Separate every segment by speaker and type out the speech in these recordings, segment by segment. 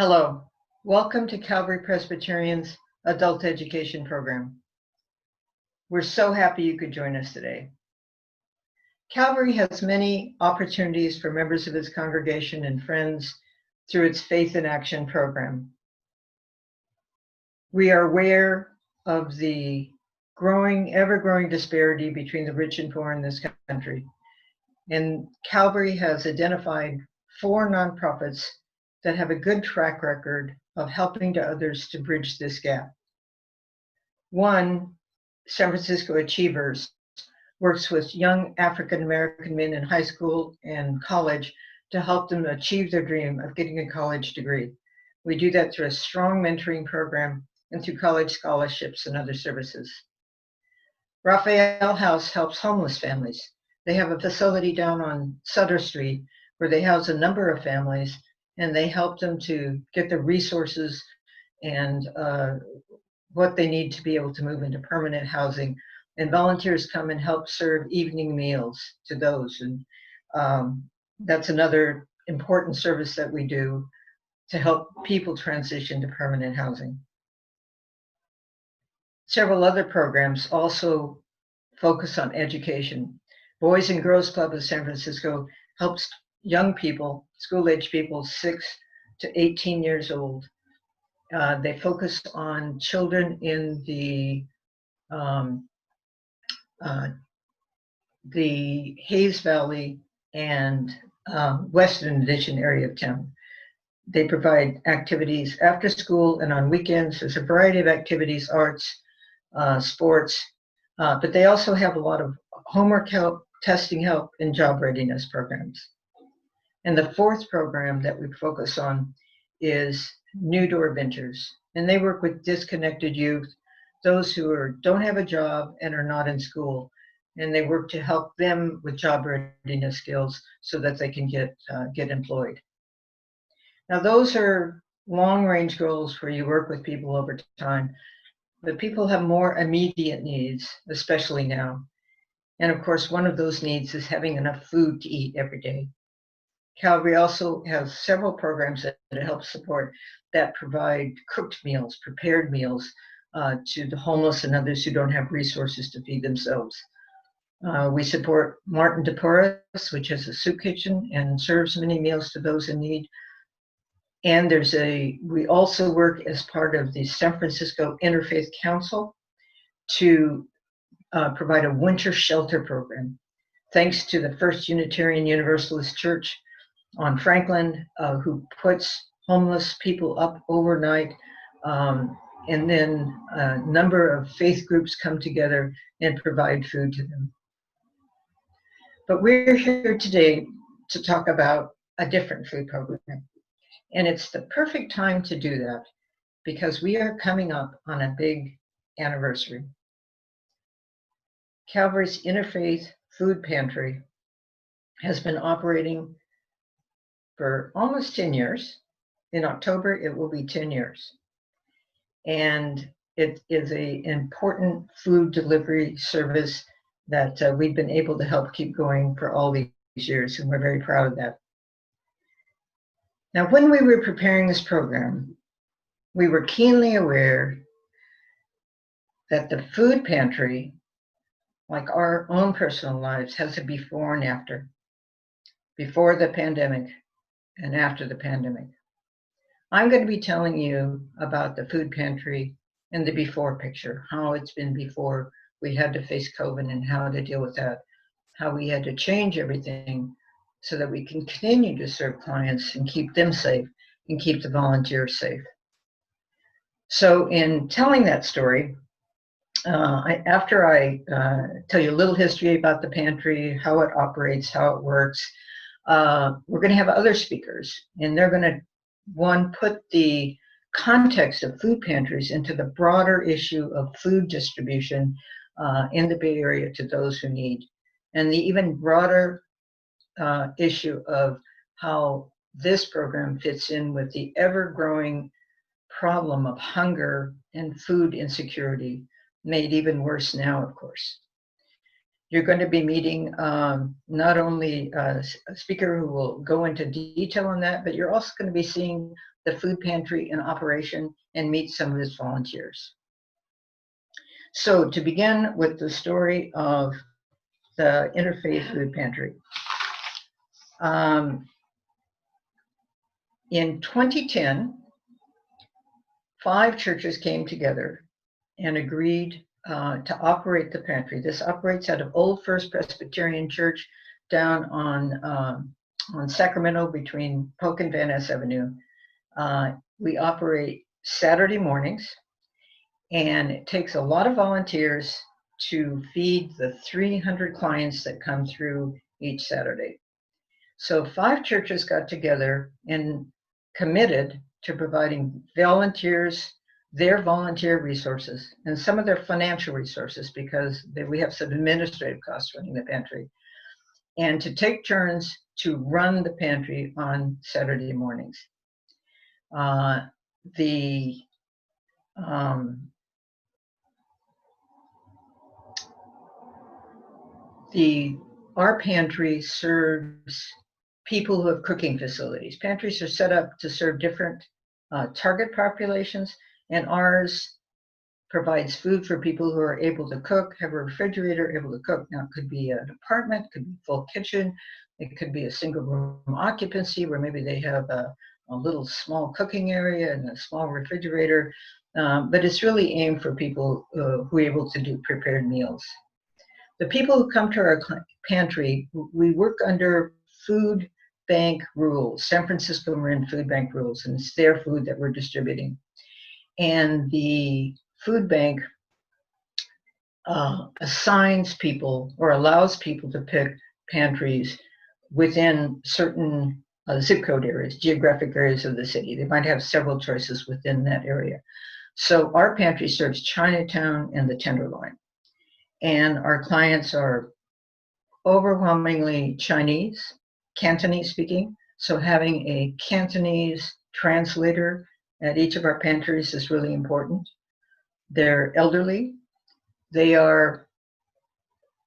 Speaker 1: Hello, welcome to Calvary Presbyterian's Adult Education Program. We're so happy you could join us today. Calvary has many opportunities for members of its congregation and friends through its Faith in Action program. We are aware of the ever-growing disparity between the rich and poor in this country. And Calvary has identified 4 nonprofits that have a good track record of helping to others to bridge this gap. One, San Francisco Achievers, works with young African American men in high school and college to help them achieve their dream of getting a college degree. We do that through a strong mentoring program and through college scholarships and other services. Raphael House helps homeless families. They have a facility down on Sutter Street where they house a number of families, and they help them to get the resources and what they need to be able to move into permanent housing. And volunteers come and help serve evening meals to those. And that's another important service that we do to help people transition to permanent housing. Several other programs also focus on education. Boys and Girls Club of San Francisco helps young people, school-age people, 6 to 18 years old. They focus on children in the Hayes Valley and Western Addition area of town. They provide activities after school and on weekends. There's a variety of activities, arts, sports, but they also have a lot of homework help, testing help, and job readiness programs. And the 4th program that we focus on is New Door Ventures. And they work with disconnected youth, those who don't have a job and are not in school. And they work to help them with job readiness skills so that they can get employed. Now, those are long-range goals where you work with people over time. But people have more immediate needs, especially now. And of course, one of those needs is having enough food to eat every day. Calvary also has several programs that help support that provide cooked meals, prepared meals to the homeless and others who don't have resources to feed themselves. We support Martin de Porres, which has a soup kitchen and serves many meals to those in need. And we also work as part of the San Francisco Interfaith Council to provide a winter shelter program. Thanks to the First Unitarian Universalist Church on Franklin, who puts homeless people up overnight, and then a number of faith groups come together and provide food to them. But we're here today to talk about a different food program. And it's the perfect time to do that because we are coming up on a big anniversary. Calvary's Interfaith Food Pantry has been operating for almost 10 years. In October, it will be 10 years. And it is an important food delivery service that we've been able to help keep going for all these years, and we're very proud of that. Now, when we were preparing this program, we were keenly aware that the food pantry, like our own personal lives, has a before and after. Before the pandemic and after the pandemic. I'm going to be telling you about the food pantry and the before picture, how it's been before we had to face COVID and how to deal with that, how we had to change everything so that we can continue to serve clients and keep them safe and keep the volunteers safe. So in telling that story, after I tell you a little history about the pantry, how it operates, how it works, we're going to have other speakers, and they're going to, put the context of food pantries into the broader issue of food distribution in the Bay Area to those who need, and the even broader issue of how this program fits in with the ever-growing problem of hunger and food insecurity, made even worse now, of course. You're going to be meeting not only a speaker who will go into detail on that, but you're also going to be seeing the food pantry in operation and meet some of its volunteers. So to begin with the story of the Interfaith Food Pantry. In 2010, 5 churches came together and agreed to operate the pantry. This operates out of Old First Presbyterian Church down on Sacramento between Polk and Van Ness Avenue. We operate Saturday mornings, and it takes a lot of volunteers to feed the 300 clients that come through each Saturday. So 5 churches got together and committed to providing volunteers their volunteer resources and some of their financial resources, because we have some administrative costs running the pantry, and to take turns to run the pantry on Saturday mornings. Our pantry serves people who have cooking facilities. Pantries are set up to serve different target populations, and ours provides food for people who are able to cook, have a refrigerator, able to cook. Now, it could be an apartment, it could be a full kitchen, it could be a single room occupancy where maybe they have a little small cooking area and a small refrigerator, but it's really aimed for people who are able to do prepared meals. The people who come to our pantry, we work under food bank rules, San Francisco-Marin Food Bank rules, and it's their food that we're distributing. And the food bank assigns people or allows people to pick pantries within certain zip code areas, geographic areas of the city. They might have several choices within that area. So our pantry serves Chinatown and the Tenderloin. And our clients are overwhelmingly Chinese, Cantonese speaking. So having a Cantonese translator at each of our pantries is really important. They're elderly. They are,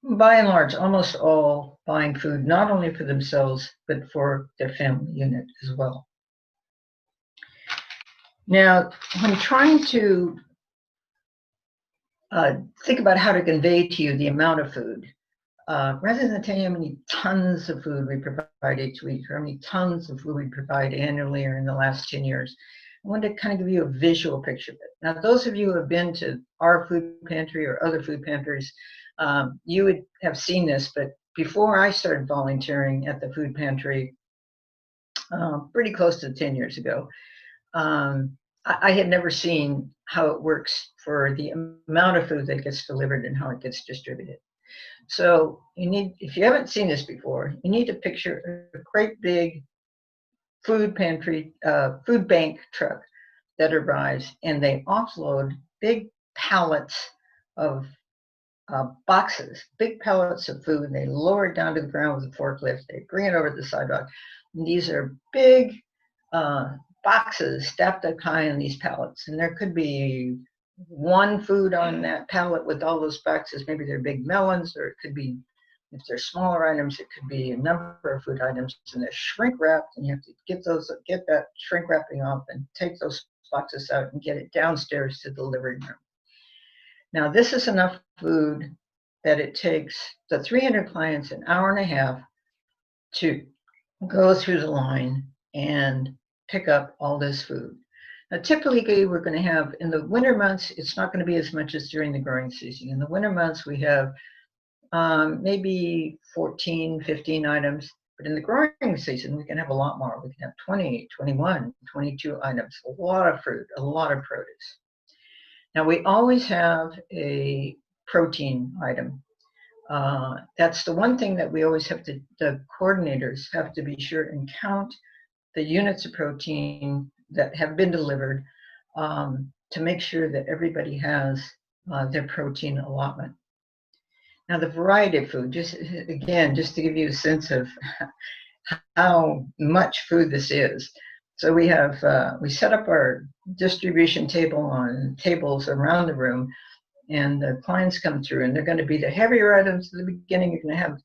Speaker 1: by and large, almost all buying food, not only for themselves, but for their family unit as well. Now, when trying to think about how to convey to you the amount of food, rather than telling you how many tons of food we provide each week, or how many tons of food we provide annually or in the last 10 years, I wanted to kind of give you a visual picture of it. Now, those of you who have been to our food pantry or other food pantries, you would have seen this, but before I started volunteering at the food pantry, pretty close to 10 years ago, I had never seen how it works for the amount of food that gets delivered and how it gets distributed. So if you haven't seen this before, you need to picture a great big food pantry, food bank truck that arrives, and they offload big pallets of boxes, big pallets of food, and they lower it down to the ground with a forklift. They bring it over to the sidewalk. And these are big boxes stacked up high on these pallets, and there could be one food on that pallet with all those boxes. Maybe they're big melons, or it could be, if they're smaller items, it could be a number of food items, and they're shrink wrapped, and you have to get that shrink wrapping off and take those boxes out and get it downstairs to the living room. Now, this is enough food that it takes the 300 clients an hour and a half to go through the line and pick up all this food. Now, typically, we're going to have, in the winter months, it's not going to be as much as during the growing season. In the winter months, we have maybe 14, 15 items. But in the growing season, we can have a lot more. We can have 20, 21, 22 items, a lot of fruit, a lot of produce. Now, we always have a protein item. That's the one thing that we always have to, the coordinators have to be sure and count the units of protein that have been delivered to make sure that everybody has their protein allotment. Now, the variety of food, just to give you a sense of how much food this is. So we have, we set up our distribution table on tables around the room, and the clients come through, and they're going to be the heavier items at the beginning. You're going to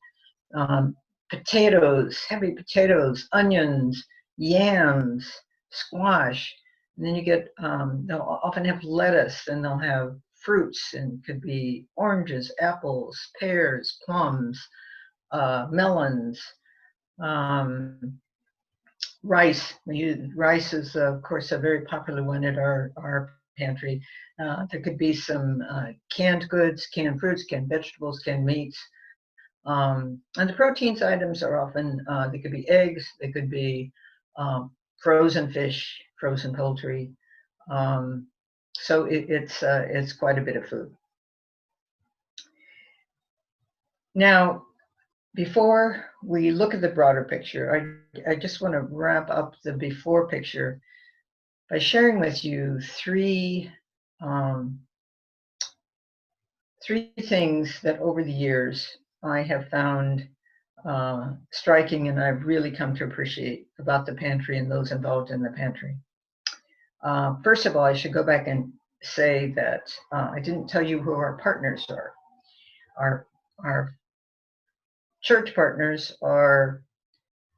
Speaker 1: have potatoes, heavy potatoes, onions, yams, squash. And then you get, they'll often have lettuce, and they'll have fruits, and could be oranges, apples, pears, plums, melons, rice. Rice is, of course, a very popular one at our pantry. There could be some canned goods, canned fruits, canned vegetables, canned meats. And the proteins items are often, they could be eggs, they could be frozen fish, frozen poultry. So it's quite a bit of food. Now, before we look at the broader picture, I just want to wrap up the before picture by sharing with you three things that over the years I have found striking, and I've really come to appreciate about the pantry and those involved in the pantry. First of all, I should go back and say that I didn't tell you who our partners are. Our church partners are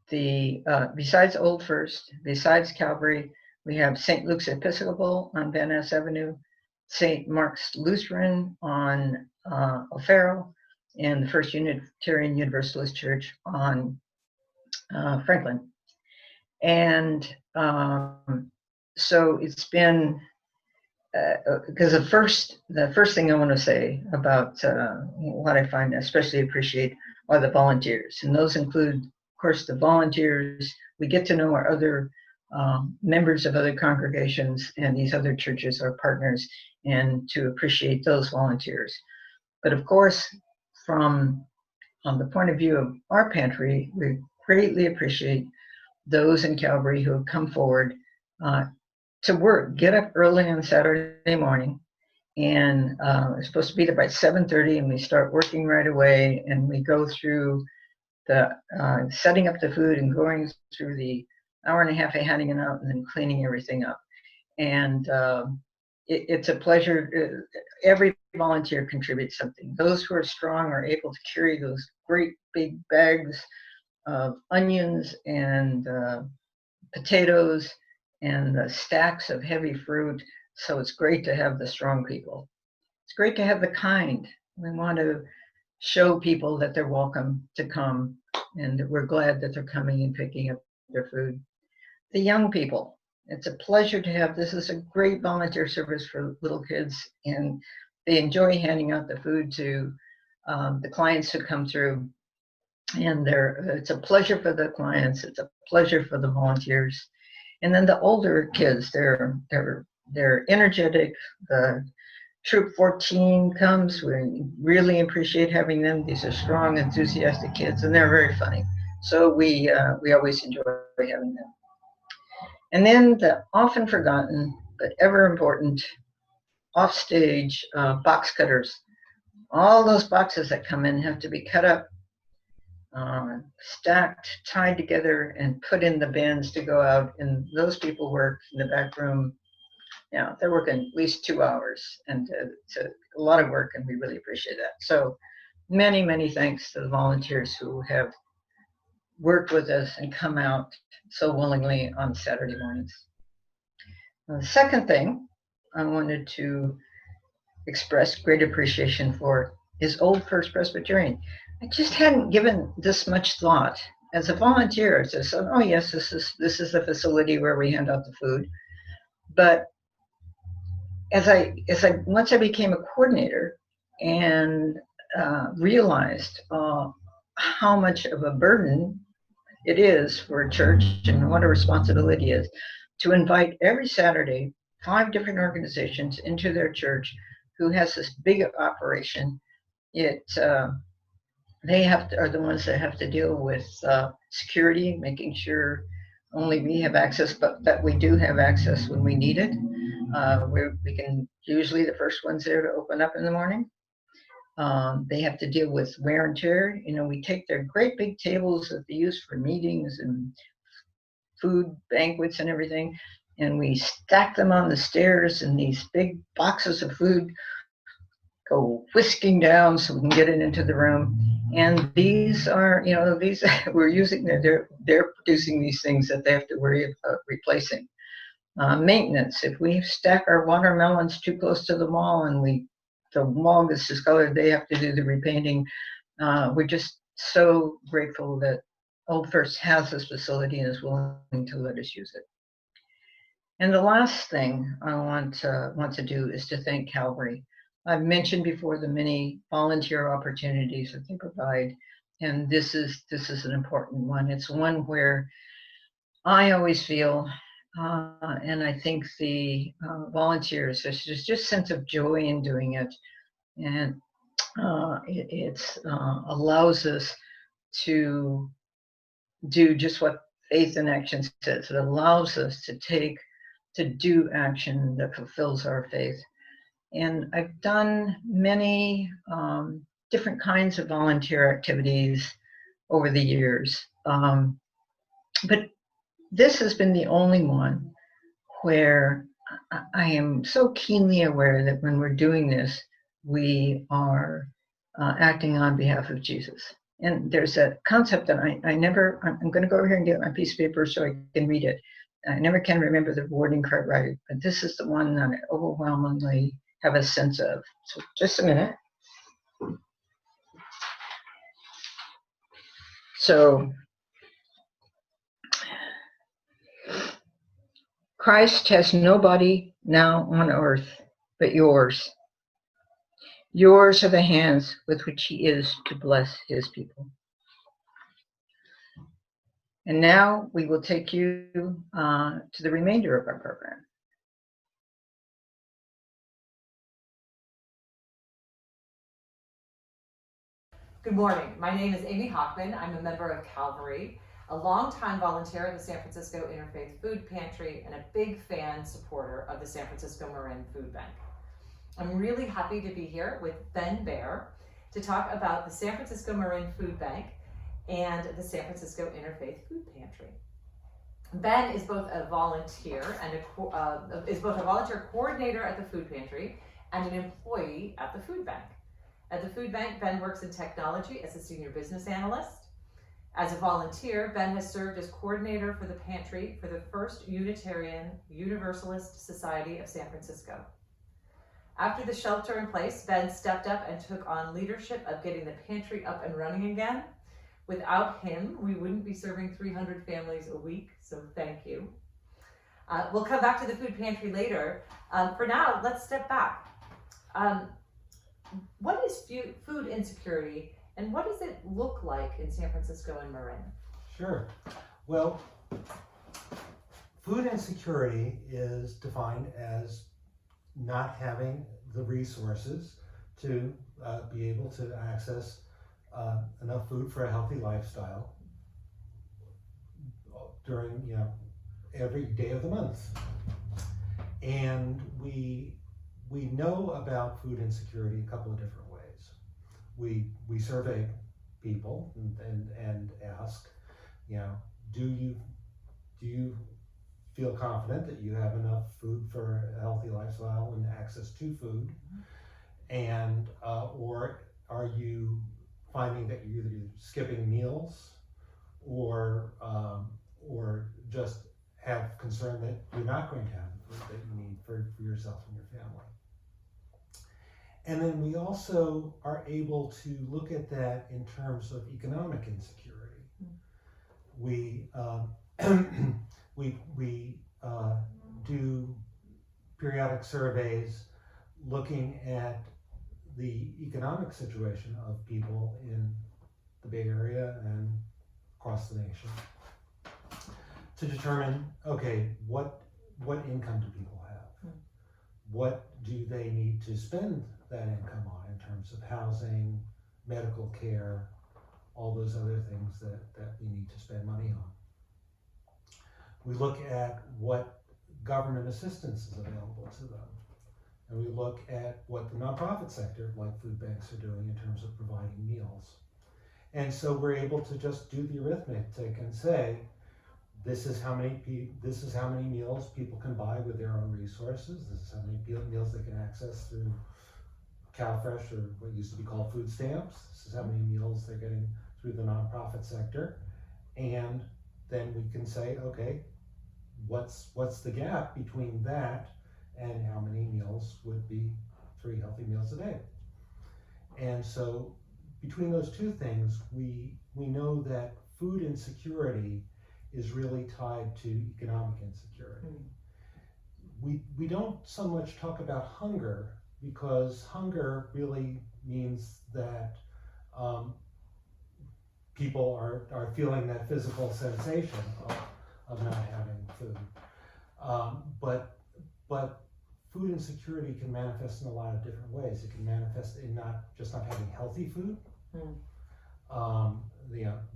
Speaker 1: besides Old First, besides Calvary, we have St. Luke's Episcopal on Van Ness Avenue, St. Mark's Lutheran on O'Farrell, and the First Unitarian Universalist Church on Franklin. And so it's been, because the first thing I want to say about what I find especially appreciate are the volunteers. And those include, of course, the volunteers. We get to know our other members of other congregations, and these other churches are partners, and to appreciate those volunteers. But of course, from the point of view of our pantry, we greatly appreciate those in Calvary who have come forward to work, get up early on Saturday morning, and we're supposed to be there by 7:30, and we start working right away, and we go through the setting up the food and going through the hour and a half of handing it out and then cleaning everything up. And it's a pleasure. Every volunteer contributes something. Those who are strong are able to carry those great big bags of onions and potatoes and the stacks of heavy fruit. So it's great to have the strong people. It's great to have the kind. We want to show people that they're welcome to come, and that we're glad that they're coming and picking up their food. The young people, it's a pleasure to have. This is a great volunteer service for little kids, and they enjoy handing out the food to the clients who come through. And it's a pleasure for the clients. It's a pleasure for the volunteers. And then the older kids, they're energetic. The Troop 14 comes. We really appreciate having them. These are strong, enthusiastic kids, and they're very funny. So we always enjoy having them. And then the often forgotten but ever important offstage box cutters. All those boxes that come in have to be cut up, stacked, tied together, and put in the bins to go out. And those people work in the back room. Yeah, they're working at least 2 hours, and it's a lot of work, and we really appreciate that. So many, many thanks to the volunteers who have worked with us and come out so willingly on Saturday mornings. The second thing I wanted to express great appreciation for is Old First Presbyterian. I just hadn't given this much thought. As a volunteer, I just said, oh yes, this is the facility where we hand out the food. But once I became a coordinator and realized how much of a burden it is for a church, and what a responsibility it is to invite every Saturday 5 different organizations into their church who has this big operation. They are the ones that have to deal with security, making sure only we have access, but that we do have access when we need it. We can usually the first ones there to open up in the morning. They have to deal with wear and tear. We take their great big tables that they use for meetings and food banquets and everything, and we stack them on the stairs, and these big boxes of food go whisking down so we can get it into the room. And these are, these we're using, they're producing these things that they have to worry about replacing. Maintenance. If we stack our watermelons too close to the mall and the mall gets discolored, they have to do the repainting. We're just so grateful that Old First has this facility and is willing to let us use it. And the last thing I want to do is to thank Calvary. I've mentioned before the many volunteer opportunities that they provide, and this is an important one. It's one where I always feel, and I think the volunteers, there's just sense of joy in doing it, and it allows us to do just what faith in action says. It allows us to do action that fulfills our faith. And I've done many different kinds of volunteer activities over the years, but this has been the only one where I am so keenly aware that when we're doing this, we are acting on behalf of Jesus. And there's a concept that I'm going to go over here and get my piece of paper so I can read it. I never can remember the wording quite right, but this is the one that I overwhelmingly have a sense of. So just a minute. So Christ has no body now on earth but yours. Yours are the hands with which he is to bless his people. And now we will take you to the remainder of our program.
Speaker 2: Good morning. My name is Amy Hockman. I'm a member of Calvary, a longtime volunteer at the San Francisco Interfaith Food Pantry, and a big fan supporter of the San Francisco-Marin Food Bank. I'm really happy to be here with Ben Bear to talk about the San Francisco-Marin Food Bank and the San Francisco Interfaith Food Pantry. Ben is both a volunteer coordinator at the food pantry and an employee at the food bank. At the food bank, Ben works in technology as a senior business analyst. As a volunteer, Ben has served as coordinator for the pantry for the First Unitarian Universalist Society of San Francisco. After the shelter in place, Ben stepped up and took on leadership of getting the pantry up and running again. Without him, we wouldn't be serving 300 families a week, so thank you. We'll come back to the food pantry later. For now, let's step back. What is food insecurity, and what does it look like in San Francisco and Marin?
Speaker 3: Sure. Well, food insecurity is defined as not having the resources to be able to access enough food for a healthy lifestyle during every day of the month. And we know about food insecurity a couple of different ways. We survey people and ask, do you feel confident that you have enough food for a healthy lifestyle and access to food, and or are you finding that you're either skipping meals or just have concern that you're not going to have the food that you need for yourself and your family. And then we also are able to look at that in terms of economic insecurity. We do periodic surveys looking at the economic situation of people in the Bay Area and across the nation to determine, okay, what income do people have? What do they need to spend that income on in terms of housing, medical care, all those other things that we need to spend money on? We look at what government assistance is available to them. And we look at what the nonprofit sector, like food banks, are doing in terms of providing meals. And so we're able to just do the arithmetic and say, this is how many meals people can buy with their own resources. This is how many meals they can access through CalFresh, or what used to be called food stamps. This is how many meals they're getting through the nonprofit sector. And then we can say, okay, what's the gap between that and how many meals would be 3 healthy meals a day? And so between those two things, we know that food insecurity is really tied to economic insecurity. We don't so much talk about hunger, because hunger really means that people are feeling that physical sensation of not having food. But food insecurity can manifest in a lot of different ways. It can manifest in not having healthy food.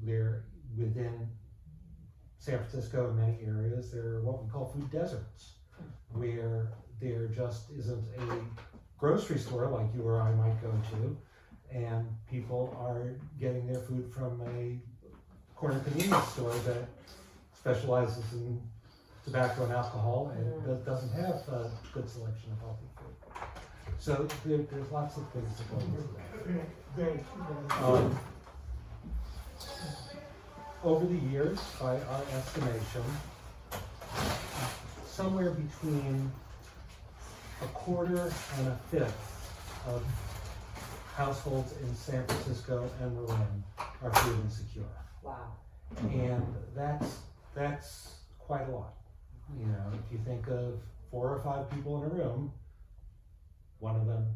Speaker 3: There within San Francisco and many areas, there are what we call food deserts, where there just isn't a grocery store like you or I might go to, and people are getting their food from a corner convenience store that specializes in tobacco and alcohol and doesn't have a good selection of healthy food. So there's lots of things that go into that. Over the years, by our estimation, somewhere between 1/4 and 1/5 of households in San Francisco and Marin are food insecure.
Speaker 2: Wow.
Speaker 3: And that's quite a lot. You know, if you think of 4 or 5 people in a room, one of them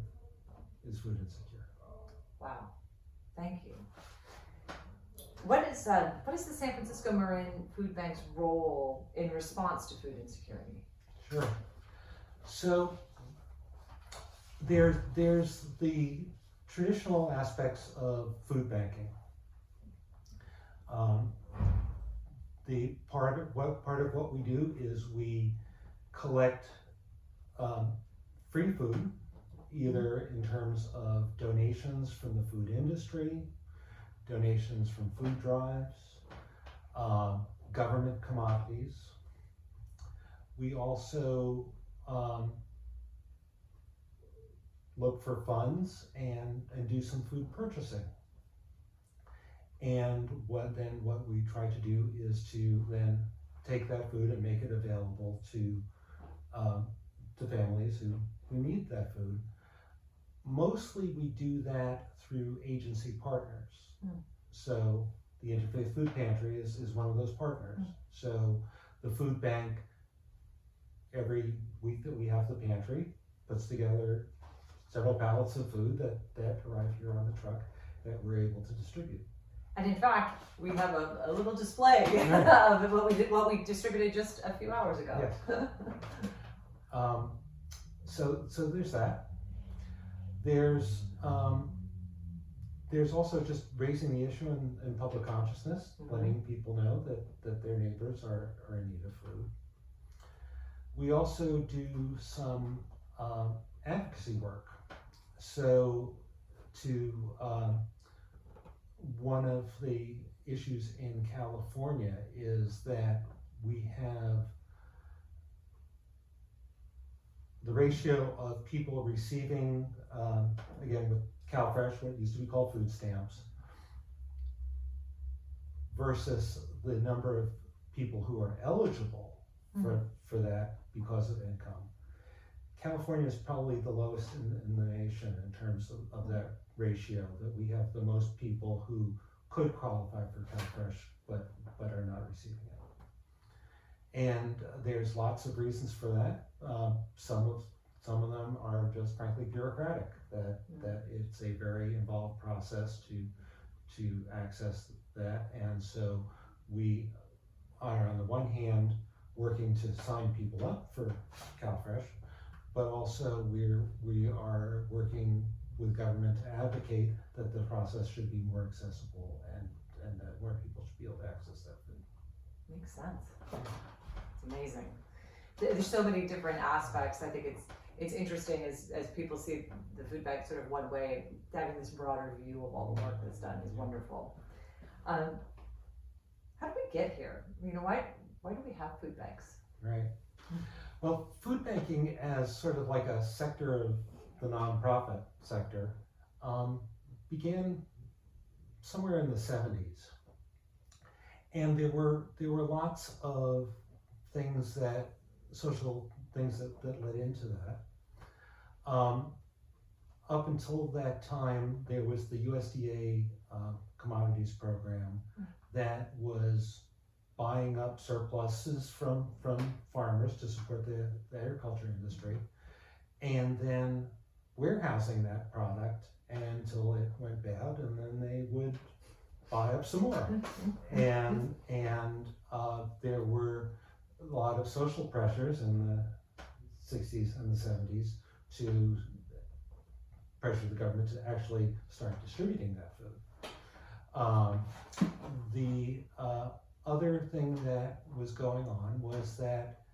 Speaker 3: is food insecure.
Speaker 2: Wow. Thank you. What is the San Francisco-Marin Food Bank's role in response to food insecurity?
Speaker 3: Sure. So there's the traditional aspects of food banking. The part of what we do is we collect free food, either in terms of donations from the food industry, donations from food drives, government commodities. We also look for funds and do some food purchasing. And what we try to do is to then take that food and make it available to families who need that food. Mostly we do that through agency partners. So the Interfaith Food Pantry is one of those partners. So the food bank, every week that we have the pantry, puts together several pallets of food that arrive here on the truck that we're able to distribute.
Speaker 2: And in fact, we have a little display of what we distributed just a few hours ago.
Speaker 3: Yes. So there's that. There's also just raising the issue in public consciousness, letting people know that their neighbors are in need of food. We also do some advocacy work. So one of the issues in California is that we have the ratio of people receiving, again with CalFresh, what used to be called food stamps, versus the number of people who are eligible for that because of income. California is probably the lowest in the nation in terms of that ratio, that we have the most people who could qualify for CalFresh but are not receiving it. And there's lots of reasons for that. Some of them are just frankly bureaucratic, that it's a very involved process to access that. And so we are on the one hand working to sign people up for CalFresh, but also we are working with government to advocate that the process should be more accessible and that more people should be able to access that food.
Speaker 2: Makes sense. It's amazing. There's so many different aspects. I think it's interesting as people see the food bank sort of one way, having this broader view of all the work that's done is wonderful. How did we get here? You know, why do we have food banks?
Speaker 3: Right. Well, food banking as sort of like a sector of the nonprofit sector began somewhere in the 70s. And there were lots of social things that led into that. Up until that time, there was the USDA commodities program that was buying up surpluses from farmers to support the agriculture industry, and then warehousing that product until it went bad, and then they would buy up some more. And there were a lot of social pressures in the 60s and the 70s to pressure the government to actually start distributing that food. The other thing that was going on was that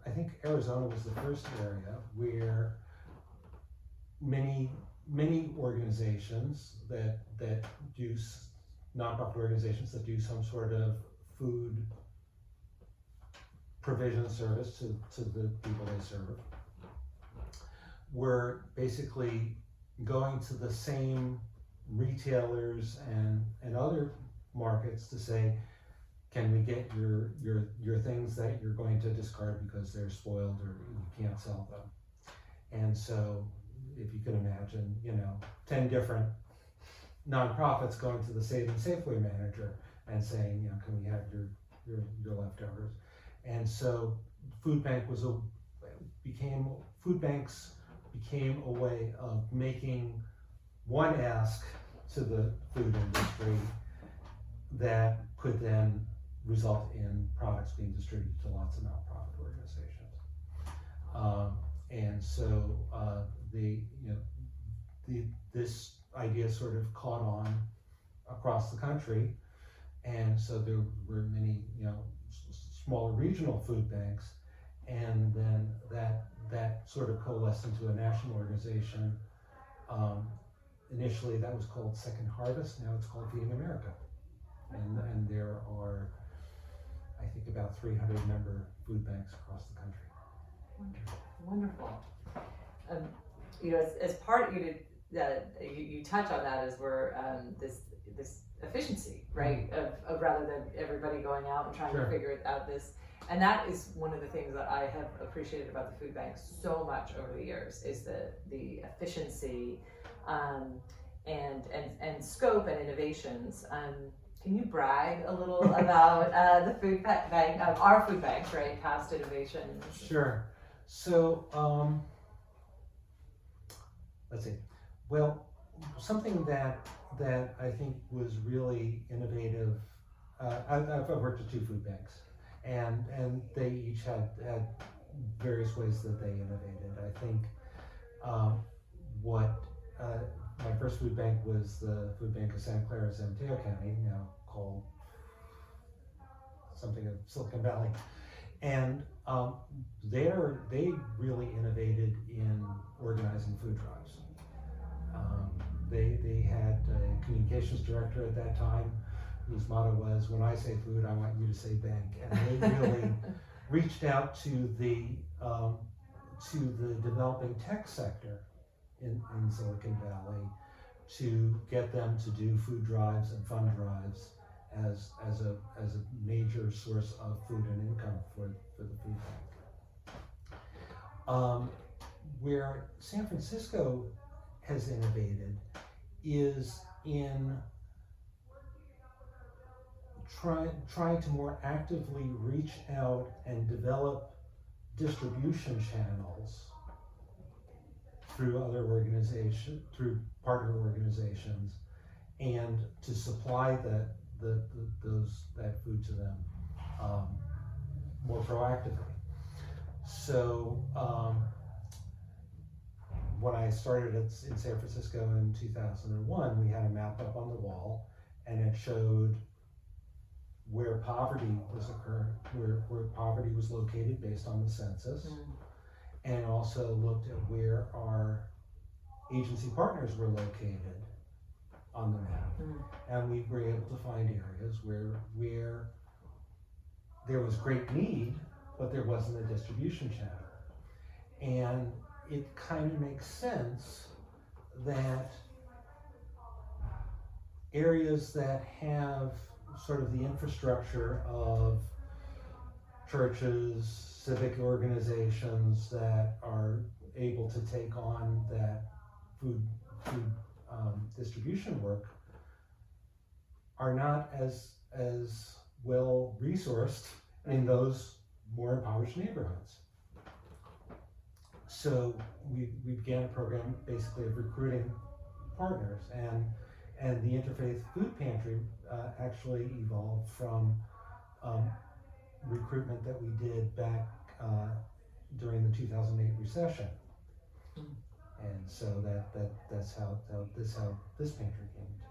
Speaker 3: I think Arizona was the first area where many organizations that do, nonprofit organizations that do some sort of food provision service to the people they serve, were basically going to the same retailers and other markets to say, can we get your things that you're going to discard because they're spoiled or you can't sell them? And so if you can imagine, 10 different nonprofits going to the Save and Safeway manager and saying, can we have your leftovers? And so food banks became a way of making one ask to the food industry that could then result in products being distributed to lots of nonprofit organizations. And so this idea sort of caught on across the country, and so there were many smaller regional food banks, and then that sort of coalesced into a national organization. Initially that was called Second Harvest, now it's called Feeding America. And there are, I think, about 300 member food banks across the country.
Speaker 2: Wonderful. As part, you touch on that as we're this efficiency, right? Of rather than everybody going out and trying to figure it out and that is one of the things that I have appreciated about the food bank so much over the years, is the efficiency and scope and innovations. Can you brag a little about the food bank, our food banks, right? Past innovations.
Speaker 3: Sure. So let's see. Well, something that I think was really innovative. I've worked at 2 food banks, and they each had various ways that they innovated. I think my first food bank was the food bank of Santa Clara, San Mateo County, now called something of Silicon Valley. And they really innovated in organizing food drives. They had a communications director at that time whose motto was, when I say food, I want you to say bank. And they really reached out to the developing tech sector in Silicon Valley to get them to do food drives and fund drives as a major source of food and income for the food bank. Where San Francisco has innovated is in trying to more actively reach out and develop distribution channels through other organizations, through partner organizations, and to supply that food to them more proactively. So when I started in San Francisco in 2001, we had a map up on the wall, and it showed where poverty was occurring, where poverty was located based on the census, and also looked at where our agency partners were located on the map. And we were able to find areas where there was great need, but there wasn't a distribution channel. And it kind of makes sense that areas that have sort of the infrastructure of churches, civic organizations that are able to take on that food distribution work are not as well resourced in those more impoverished neighborhoods. So we began a program basically of recruiting partners, and the Interfaith Food Pantry actually evolved from recruitment that we did back during the 2008 recession. And so that's how this pantry came to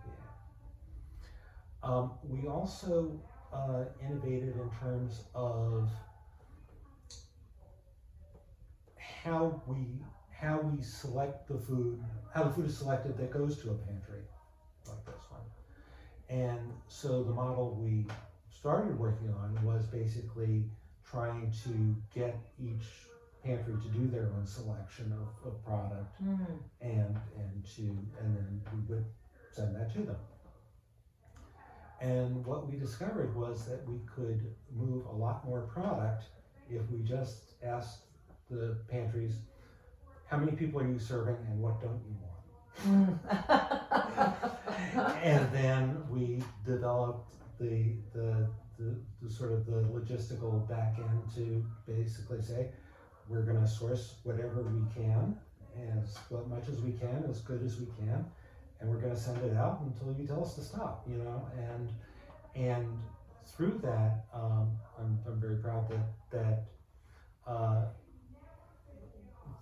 Speaker 3: be. We also innovated in terms of how we select the food, how the food is selected that goes to a pantry like this one. And so the model we started working on was basically trying to get each pantry to do their own selection of product, and then we would send that to them. And what we discovered was that we could move a lot more product if we just asked the pantries, how many people are you serving and what don't you want? And then we developed the sort of the logistical back end to basically say, we're going to source whatever we can, as much as we can, as good as we can, and we're going to send it out until you tell us to stop, you know. And through that, I'm very proud that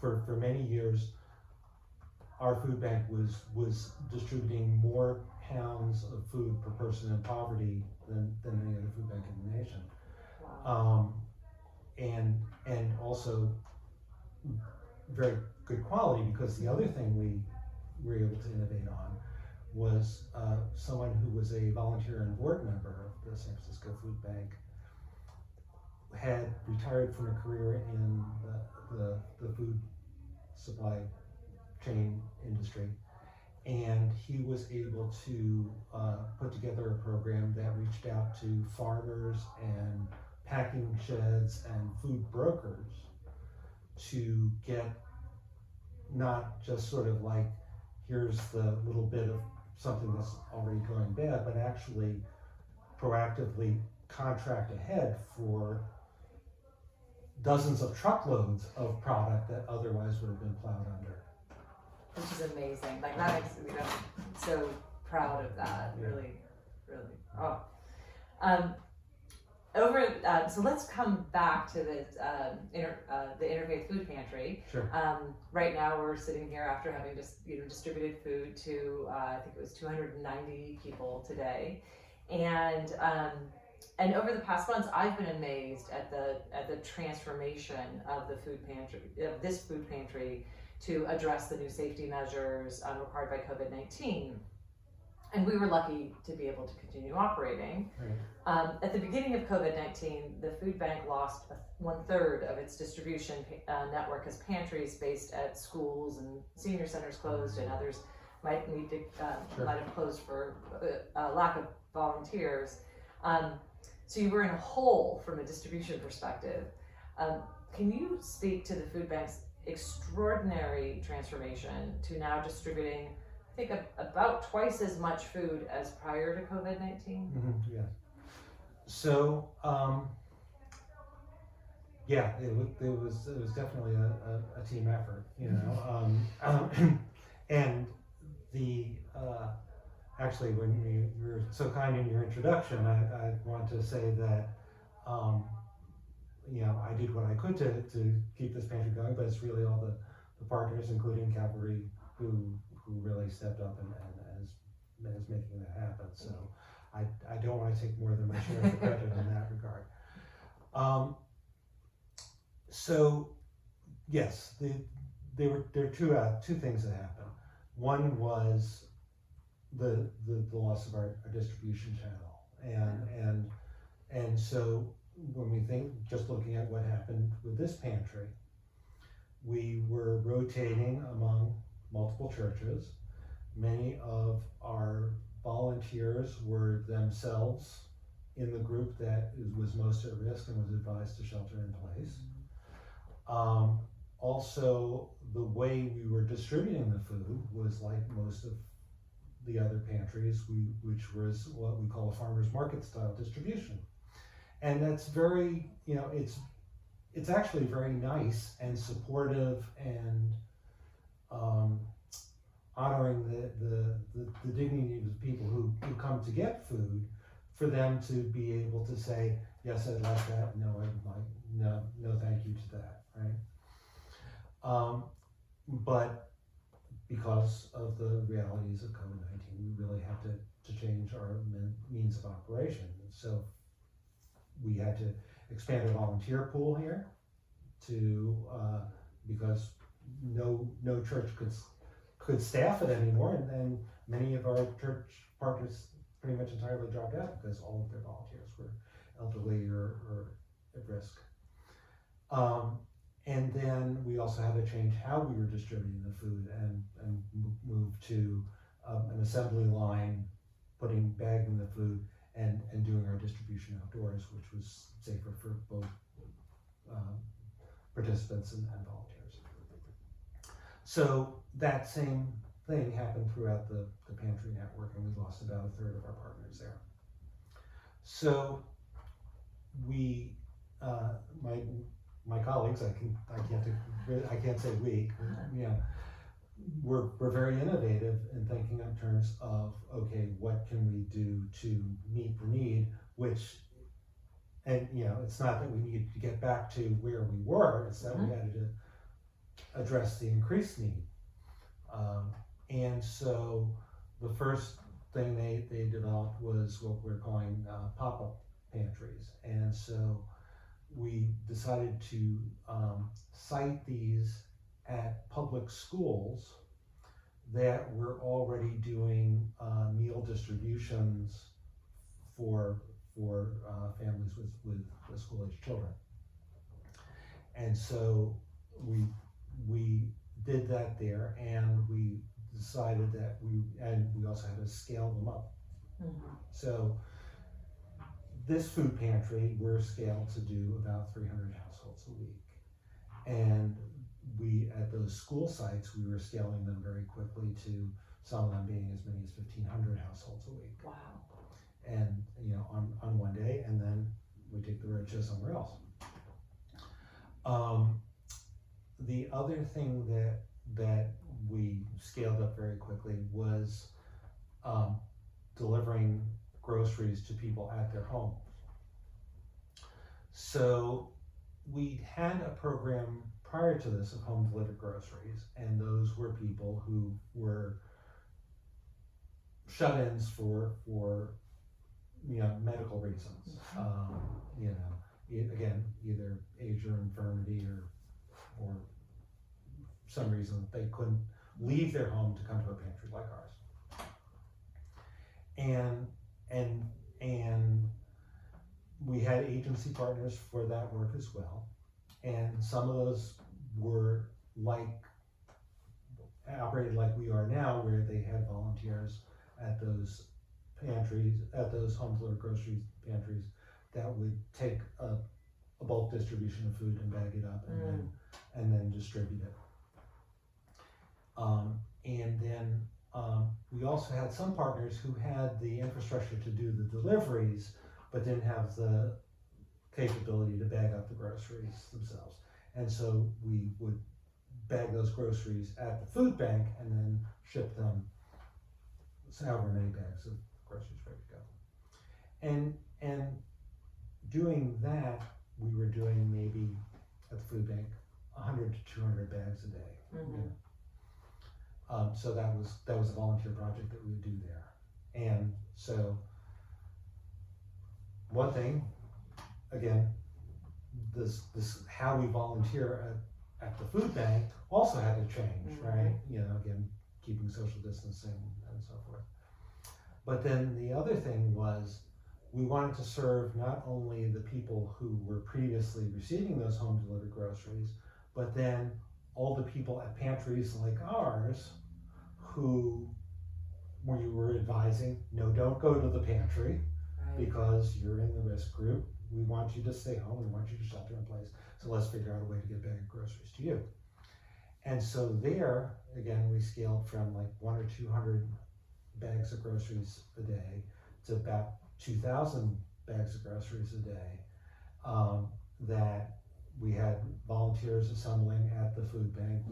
Speaker 3: for many years, our food bank was distributing more pounds of food per person in poverty than any other food bank in the nation.
Speaker 2: Wow.
Speaker 3: And also very good quality, because the other thing we were able to innovate on was someone who was a volunteer and board member of the San Francisco Food Bank had retired from a career in the food supply chain industry, and he was able to put together a program that reached out to farmers and packing sheds and food brokers to get not just sort of like, here's the little bit of something that's already going bad, but actually proactively contract ahead for dozens of truckloads of product that otherwise would have been plowed under.
Speaker 2: Which is amazing. Like that makes me so proud of that. Really, really. Oh. So let's come back to the Interfaith Food Pantry.
Speaker 3: Sure.
Speaker 2: Right now we're sitting here after having just distributed food to I think it was 290 people today, and over the past months I've been amazed at the transformation of the food pantry, of this food pantry, to address the new safety measures required by COVID-19. And we were lucky to be able to continue operating.
Speaker 3: Right.
Speaker 2: At the beginning of COVID-19, the food bank lost 1/3 of its distribution network as pantries based at schools and senior centers closed, and others might have closed for lack of volunteers. So you were in a hole from a distribution perspective. Can you speak to the food bank's extraordinary transformation to now distributing, I think, about twice as much food as prior to COVID-19?
Speaker 3: Mm-hmm, yeah. So, yeah, it was definitely a team effort, you know. And the actually, when you were so kind in your introduction, I want to say that you know, I did what I could to keep this pantry going, but it's really all the partners, including Calvary, who really stepped up and is making that happen. So I don't want to take more than my share of the credit in that regard. So yes, there are two things that happened. One was the loss of our distribution channel, and so when we think, just looking at what happened with this pantry, we were rotating among multiple churches. Many of our volunteers were themselves in the group that was most at risk and was advised to shelter in place. Also, the way we were distributing the food was like most of the other pantries, which was what we call a farmer's market style distribution. And that's very, it's actually very nice and supportive and honoring the dignity of the people who come to get food, for them to be able to say, yes, I'd like that, no, I'd like, no, thank you to that, right? But because of the realities of COVID-19, we really have to change our means of operation. So we had to expand our volunteer pool here to because no church could staff it anymore, and many of our church partners pretty much entirely dropped out because all of their volunteers were elderly or at risk. And then we also had to change how we were distributing the food and move to an assembly line, bagging the food and doing our distribution outdoors, which was safer for both participants and volunteers. So that same thing happened throughout the Pantry network, and we lost about a third of our partners there. So we, my colleagues, I can't say we, we're very innovative in thinking in terms of, okay, what can we do to meet the need, which, and it's not that we need to get back to where we were, it's that we had to address the increased need. And so the first thing they developed was what we're calling pop-up pantries. And so we decided to site these at public schools that were already doing meal distributions for families with school-age children. And so we did that there, and we decided that we also had to scale them up. So this food pantry, we're scaled to do about 300 households a week. And at those school sites, we were scaling them very quickly to some of them being as many as 1,500 households a week.
Speaker 2: Wow.
Speaker 3: And, on one day, and then we take the roadshow somewhere else. The other thing that we scaled up very quickly was delivering groceries to people at their homes. So we had a program prior to this of home delivered groceries, and those were people who were shut-ins for medical reasons. Again, either age or infirmity or some reason that they couldn't leave their home to come to a pantry like ours. And we had agency partners for that work as well. And some of those were operated like we are now, where they had volunteers at those pantries, at those home delivered grocery pantries, that would take a bulk distribution of food and bag it up and then distribute it. And then we also had some partners who had the infrastructure to do the deliveries, but didn't have the capability to bag up the groceries themselves. And so we would bag those groceries at the food bank and then ship them however many bags of groceries ready to go. And doing that, we were doing maybe at the food bank 100 to 200 bags a day. So that was a volunteer project that we would do there. And so one thing, again, this how we volunteer at the food bank also had to change, right? Again, keeping social distancing and so forth. But then the other thing was, we wanted to serve not only the people who were previously receiving those home delivered groceries, but then all the people at pantries like ours who we were advising, no, don't go to the pantry. because you're in the risk group. We want you to stay home. We want you to shelter in place. So let's figure out a way to get a bag of groceries to you. And so there, again, we scaled from like 100 or 200 bags of groceries a day to about 2,000 bags of groceries a day. That we had volunteers assembling at the food bank.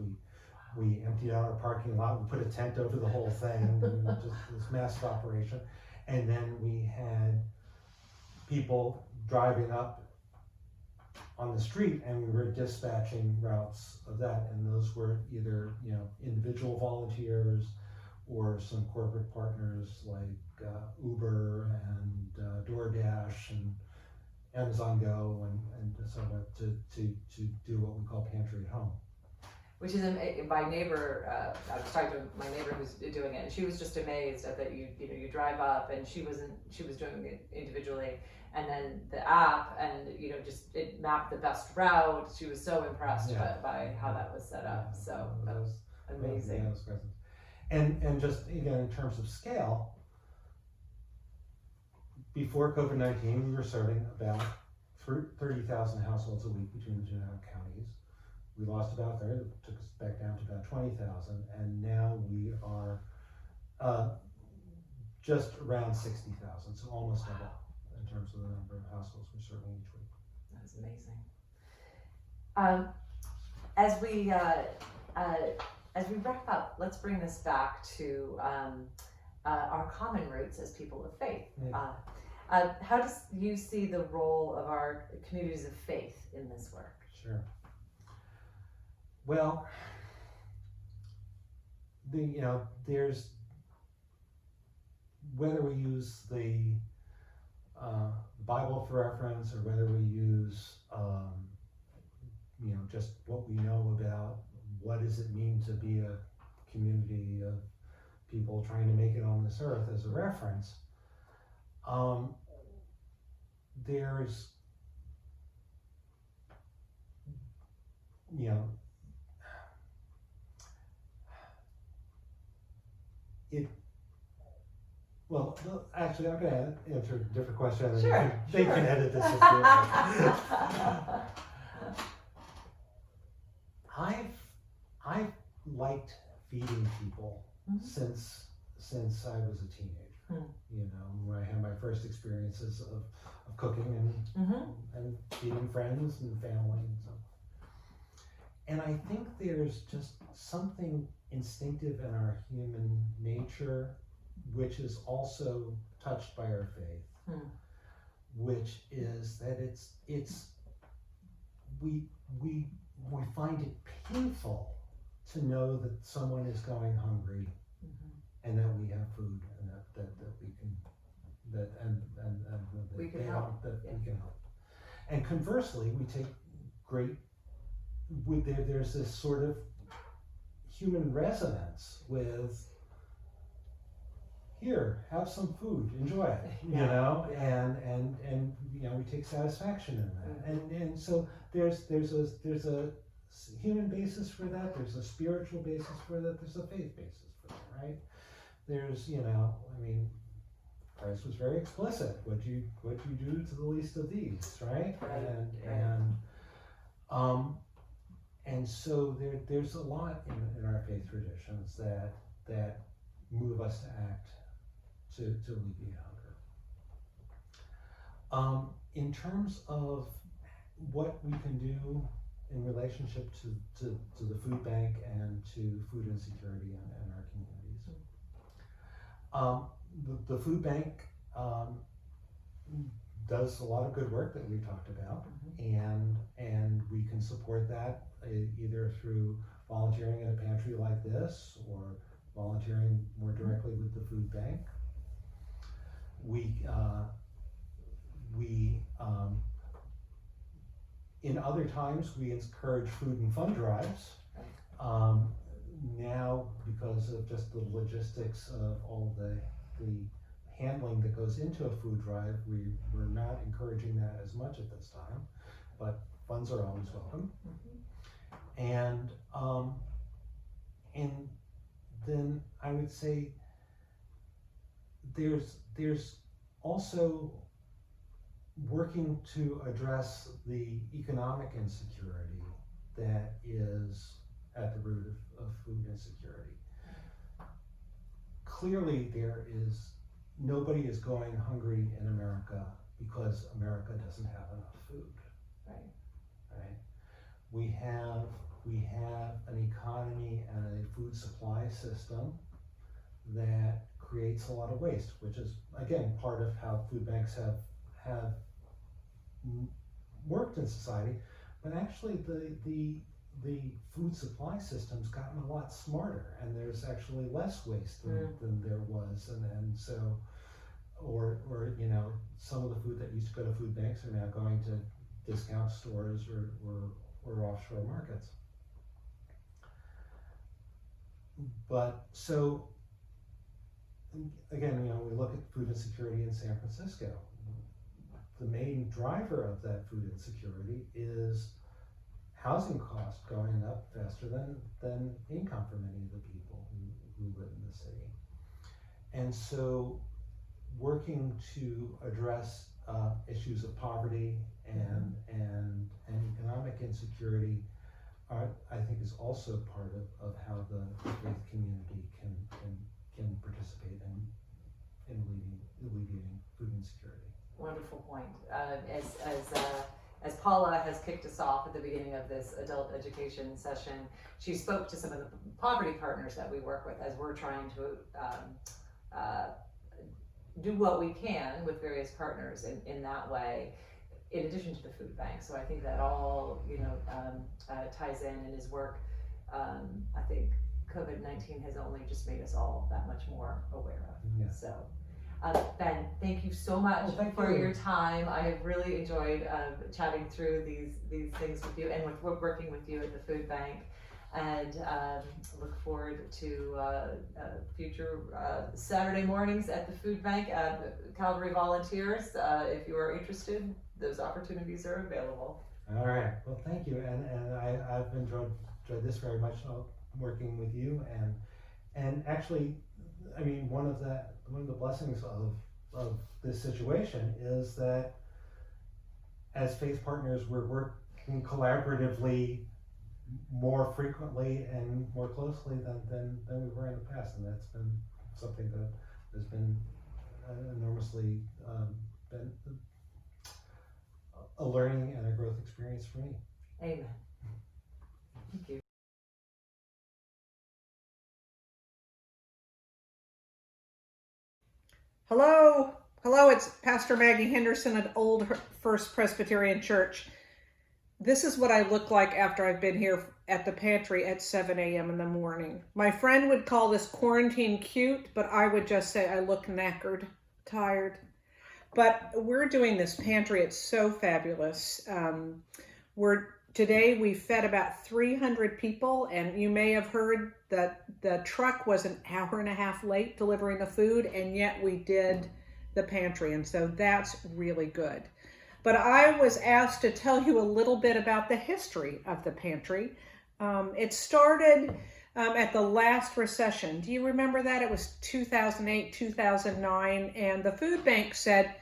Speaker 3: We emptied out our parking lot. We put a tent over the whole thing. Just this massive operation. And then we had people driving up on the street, and we were dispatching routes of that. And those were either, you know, individual volunteers or some corporate partners like Uber and DoorDash and Amazon Go and so on to do what we call Pantry at Home.
Speaker 2: Which is my neighbor. I was talking to my neighbor who's doing it, and she was just amazed at that. You drive up, and she was doing it individually, and then the app, and just it mapped the best route. She was so impressed by how that was set up. So that was amazing.
Speaker 3: Yeah, that was and just again in terms of scale, before COVID-19, we were serving about 30,000 households a week between the two counties. We lost about a third, it took us back down to about 20,000, and now we are just around 60,000, so almost double in terms of the number of households we're serving each week.
Speaker 2: That's amazing. As we wrap up, let's bring this back to our common roots as people of faith.
Speaker 3: Yeah.
Speaker 2: How do you see the role of our communities of faith in this work?
Speaker 3: Sure. Well, there's whether we use the Bible for reference or whether we use just what we know about what does it mean to be a community of people trying to make it on this earth as a reference. There's well, actually, I'm going to answer a different question. And
Speaker 2: Sure.
Speaker 3: They can edit this if they want. I've liked feeding people since I was a teenager. When I had my first experiences of cooking and feeding friends and family and so. And I think there's just something instinctive in our human nature, which is also touched by our faith, which is that we find it painful to know that someone is going hungry, and that we have food, and that we can
Speaker 2: we can help.
Speaker 3: We can help. And conversely, we take great. There's this sort of human resonance with. Here, have some food, enjoy it, and we take satisfaction in that, and so there's a human basis for that, there's a spiritual basis for that, there's a faith basis for that, right? There's Christ was very explicit. What you do to the least of these, right? And so there's a lot in our faith traditions that move us to act. To alleviate hunger. In terms of what we can do in relationship to the food bank and to food insecurity in our communities, the food bank does a lot of good work that we talked about, and we can support that either through volunteering at a pantry like this or volunteering more directly with the food bank. In other times, we encourage food and fun drives. Now, because of just the logistics of all the handling that goes into a food drive, we're not encouraging that as much at this time, but funds are always welcome. And then I would say there's also working to address the economic insecurity that is at the root of food insecurity. Clearly, nobody is going hungry in America because America doesn't have enough food. Right? We have an economy and a food supply system that creates a lot of waste, which is, again, part of how food banks have worked in society. But actually, the food supply system's gotten a lot smarter, and there's actually less waste than there was, and so, or some of the food that used to go to food banks are now going to discount stores or offshore markets. But so, again, we look at food insecurity in San Francisco. The main driver of that food insecurity is housing costs going up faster than income for many of the people who live in the city. And so working to address issues of poverty and economic insecurity I think is also part of how the faith community can participate in alleviating food insecurity.
Speaker 2: Wonderful point. As Paula has kicked us off at the beginning of this adult education session, she spoke to some of the poverty partners that we work with as we're trying to do what we can with various partners in that way, in addition to the food bank. So I think that all ties in his work. I think COVID-19 has only just made us all that much more aware of.
Speaker 3: Yeah.
Speaker 2: So. Ben, thank you so much for your time. I have really enjoyed chatting through these things with you and with working with you at the food bank, and look forward to future Saturday mornings at the food bank. Calvary volunteers, if you are interested, those opportunities are available.
Speaker 3: All right. Well, thank you, and I've enjoyed this very much, working with you, and actually, I mean, one of the blessings of this situation is that as faith partners, we're working collaboratively more frequently and more closely than we were in the past, and that's been something that has been enormously been a learning and a growth experience for me.
Speaker 2: Amen. Thank you.
Speaker 4: Hello, it's Pastor Maggi Henderson at Old First Presbyterian Church. This is what I look like after I've been here at the pantry at 7 a.m. in the morning. My friend would call this quarantine cute, but I would just say I look knackered, tired. But we're doing this pantry. It's so fabulous. Today we fed about 300 people, and you may have heard that the truck was an hour and a half late delivering the food, and yet we did the pantry, and so that's really good. But I was asked to tell you a little bit about the history of the pantry. It started at the last recession. Do you remember that? It was 2008, 2009, and the food bank said,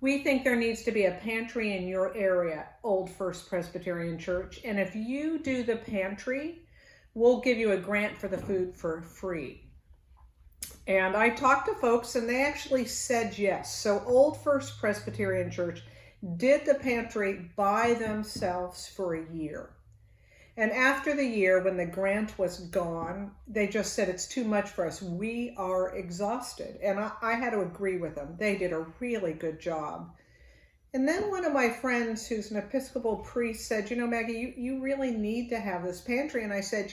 Speaker 4: "We think there needs to be a pantry in your area, Old First Presbyterian Church, and if you do the pantry, we'll give you a grant for the food for free." And I talked to folks and they actually said yes. So Old First Presbyterian Church did the pantry by themselves for a year. And after the year, when the grant was gone, they just said, "It's too much for us. We are exhausted." And I had to agree with them. They did a really good job. And then one of my friends who's an Episcopal priest said, "Maggie, you really need to have this pantry." And I said,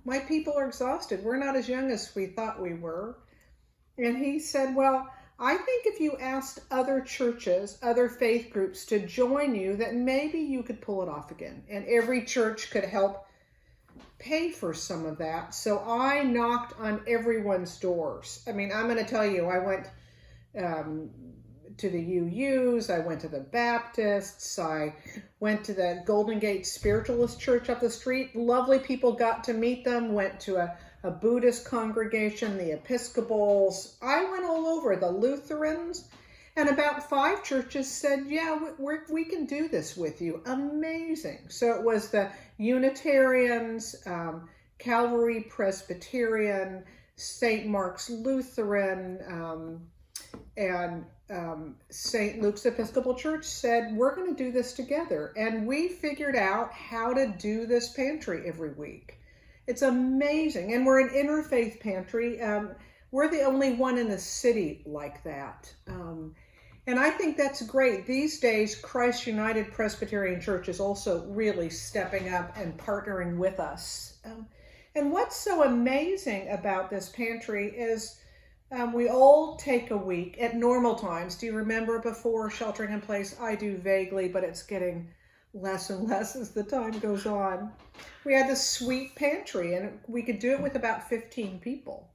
Speaker 4: "My people are exhausted. We're not as young as we thought we were." And he said, "Well, I think if you asked other churches, other faith groups to join you, that maybe you could pull it off again. And every church could help pay for some of that." So I knocked on everyone's doors. I mean, I'm going to tell you, I went to the UUs, I went to the Baptists, I went to the Golden Gate Spiritualist Church up the street. Lovely people, got to meet them, went to a Buddhist congregation, the Episcopals. I went all over, the Lutherans. And about 5 churches said, yeah, we can do this with you. Amazing. So it was the Unitarians, Calvary Presbyterian, St. Mark's Lutheran, and St. Luke's Episcopal Church said, we're going to do this together. And we figured out how to do this pantry every week. It's amazing. And we're an interfaith pantry. We're the only one in the city like that. And I think that's great. These days, Christ United Presbyterian Church is also really stepping up and partnering with us. And what's so amazing about this pantry is we all take a week at normal times. Do you remember before sheltering in place? I do vaguely, but it's getting less and less as the time goes on. We had this sweet pantry, and we could do it with about 15 people.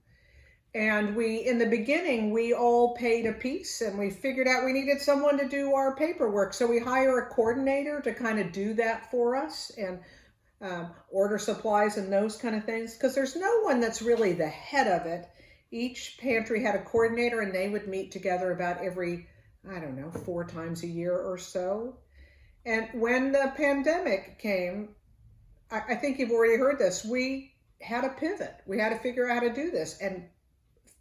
Speaker 4: And in the beginning, we all paid a piece, and we figured out we needed someone to do our paperwork. So we hire a coordinator to kind of do that for us and order supplies and those kind of things, because there's no one that's really the head of it. Each pantry had a coordinator, and they would meet together about every, 4 times a year or so. And when the pandemic came, I think you've already heard this, we had a pivot. We had to figure out how to do this. And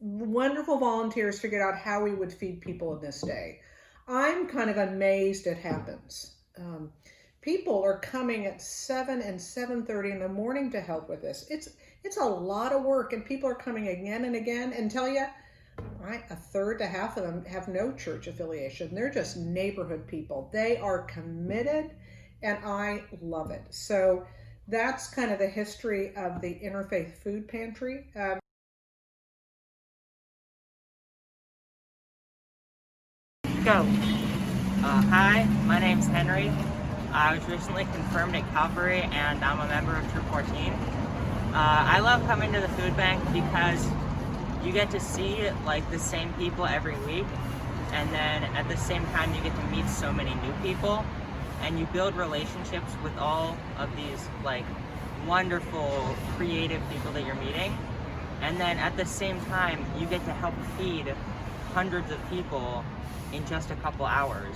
Speaker 4: wonderful volunteers figured out how we would feed people in this day. I'm kind of amazed it happens. People are coming at 7 and 7:30 in the morning to help with this. It's a lot of work, and people are coming again and again, and tell you, a third to half of them have no church affiliation. They're just neighborhood people. They are committed, and I love it. So that's kind of the history of the Interfaith Food Pantry.
Speaker 5: Go. Hi, my name's Henry. I was recently confirmed at Calvary, and I'm a member of Troop 14. I love coming to the food bank because you get to see like the same people every week, and then at the same time you get to meet so many new people, and you build relationships with all of these like wonderful creative people that you're meeting, and then at the same time you get to help feed hundreds of people in just a couple hours.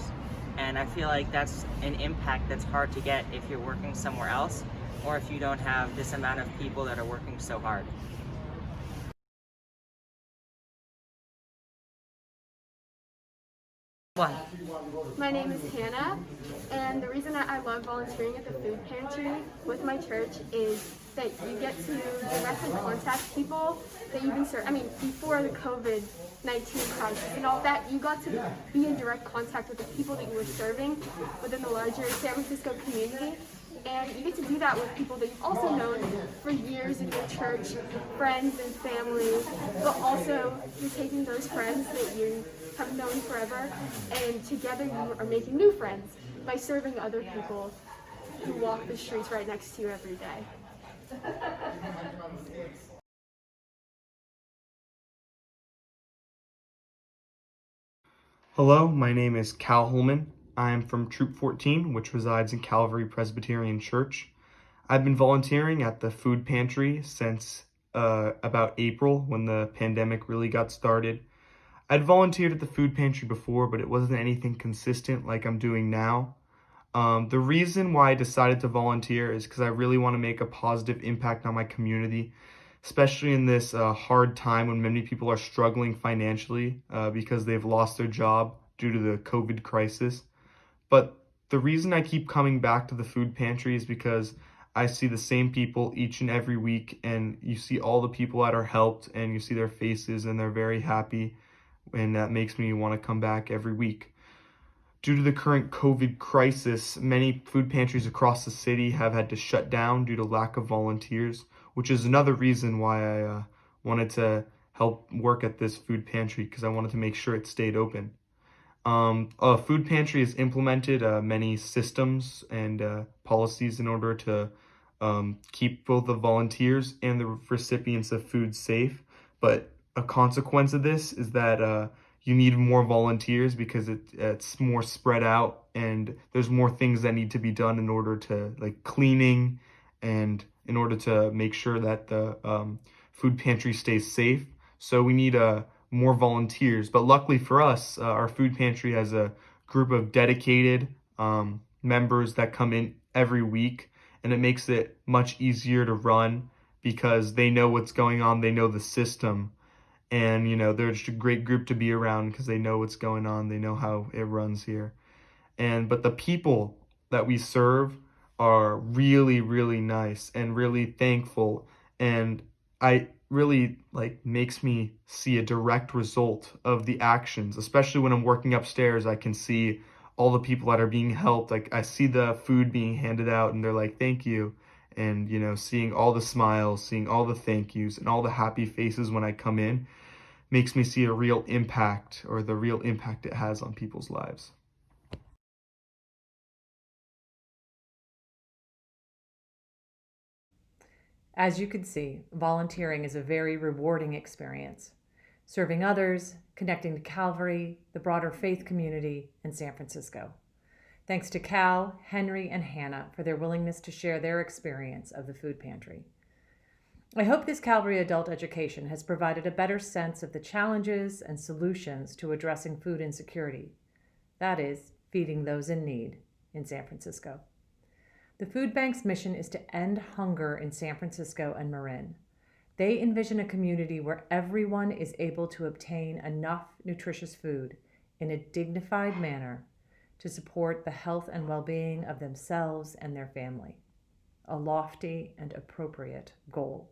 Speaker 5: And I feel like that's an impact that's hard to get if you're working somewhere else, or if you don't have this amount of people that are working so hard. One.
Speaker 6: My name is Hannah, and the reason that I love volunteering at the food pantry with my church is that you get to directly contact people that you've been serving. I mean, before the COVID-19 crisis and all that, you got to be in direct contact with the people that you were serving within the larger San Francisco community. And you get to do that with people that you've also known for years in your church, friends and family, but also you're taking those friends that you have known forever, and together you are making new friends by serving other people who walk the streets right next to you every day.
Speaker 7: Hello, my name is Cal Holman. I am from Troop 14, which resides in Calvary Presbyterian Church. I've been volunteering at the food pantry since about April, when the pandemic really got started. I'd volunteered at the food pantry before, but it wasn't anything consistent like I'm doing now. The reason why I decided to volunteer is because I really want to make a positive impact on my community, especially in this hard time when many people are struggling financially because they've lost their job due to the COVID crisis. But the reason I keep coming back to the food pantry is because I see the same people each and every week, and you see all the people that are helped, and you see their faces, and they're very happy, and that makes me want to come back every week. Due to the current COVID crisis, many food pantries across the city have had to shut down due to lack of volunteers, which is another reason why I wanted to help work at this food pantry, because I wanted to make sure it stayed open. A food pantry has implemented many systems and policies in order to keep both the volunteers and the recipients of food safe, but a consequence of this is that you need more volunteers because it's more spread out, and there's more things that need to be done in order to, like, cleaning, and in order to make sure that the food pantry stays safe. So we need more volunteers. But luckily for us, our food pantry has a group of dedicated members that come in every week, and it makes it much easier to run because they know what's going on, they know the system, and they're just a great group to be around because they know what's going on, they know how it runs here. But the people that we serve are really, really nice and really thankful, and I really makes me see a direct result of the actions, especially when I'm working upstairs. I can see all the people that are being helped. I see the food being handed out and they're like, thank you. And, seeing all the smiles, seeing all the thank yous and all the happy faces when I come in makes me see a real impact, or the real impact it has on people's lives.
Speaker 2: As you can see, volunteering is a very rewarding experience. Serving others, connecting to Calvary, the broader faith community, and San Francisco. Thanks to Cal, Henry, and Hannah for their willingness to share their experience of the food pantry. I hope this Calvary adult education has provided a better sense of the challenges and solutions to addressing food insecurity. That is, feeding those in need in San Francisco. The food bank's mission is to end hunger in San Francisco and Marin. They envision a community where everyone is able to obtain enough nutritious food in a dignified manner to support the health and well-being of themselves and their family. A lofty and appropriate goal.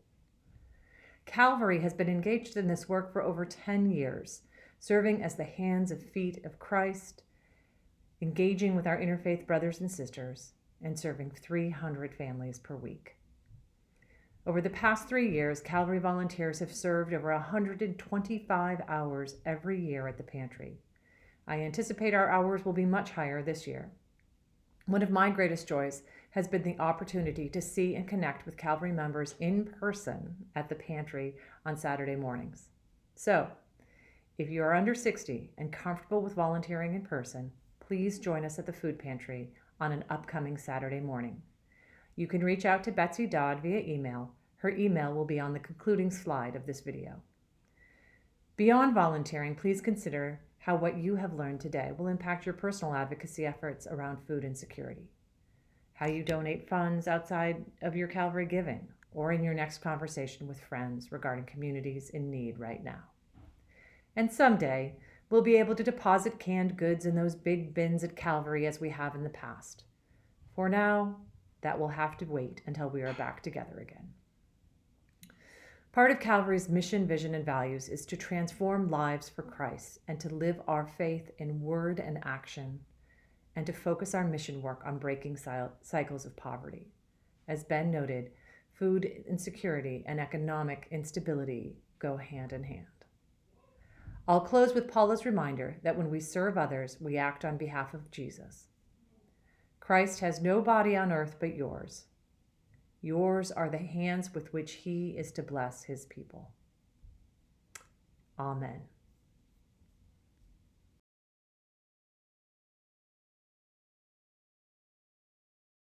Speaker 2: Calvary has been engaged in this work for over 10 years, serving as the hands and feet of Christ, engaging with our interfaith brothers and sisters, and serving 300 families per week. Over the past 3 years, Calvary volunteers have served over 125 hours every year at the pantry. I anticipate our hours will be much higher this year. One of my greatest joys has been the opportunity to see and connect with Calvary members in person at the pantry on Saturday mornings. So, if you are under 60 and comfortable with volunteering in person, please join us at the food pantry on an upcoming Saturday morning. You can reach out to Betsy Dodd via email. Her email will be on the concluding slide of this video. Beyond volunteering, please consider how what you have learned today will impact your personal advocacy efforts around food insecurity. How you donate funds outside of your Calvary giving, or in your next conversation with friends regarding communities in need right now. And someday, we'll be able to deposit canned goods in those big bins at Calvary as we have in the past. For now, that will have to wait until we are back together again. Part of Calvary's mission, vision, and values is to transform lives for Christ and to live our faith in word and action, and to focus our mission work on breaking cycles of poverty. As Ben noted, food insecurity and economic instability go hand in hand. I'll close with Paula's reminder that when we serve others, we act on behalf of Jesus. Christ has no body on earth but yours. Yours are the hands with which he is to bless his people. Amen.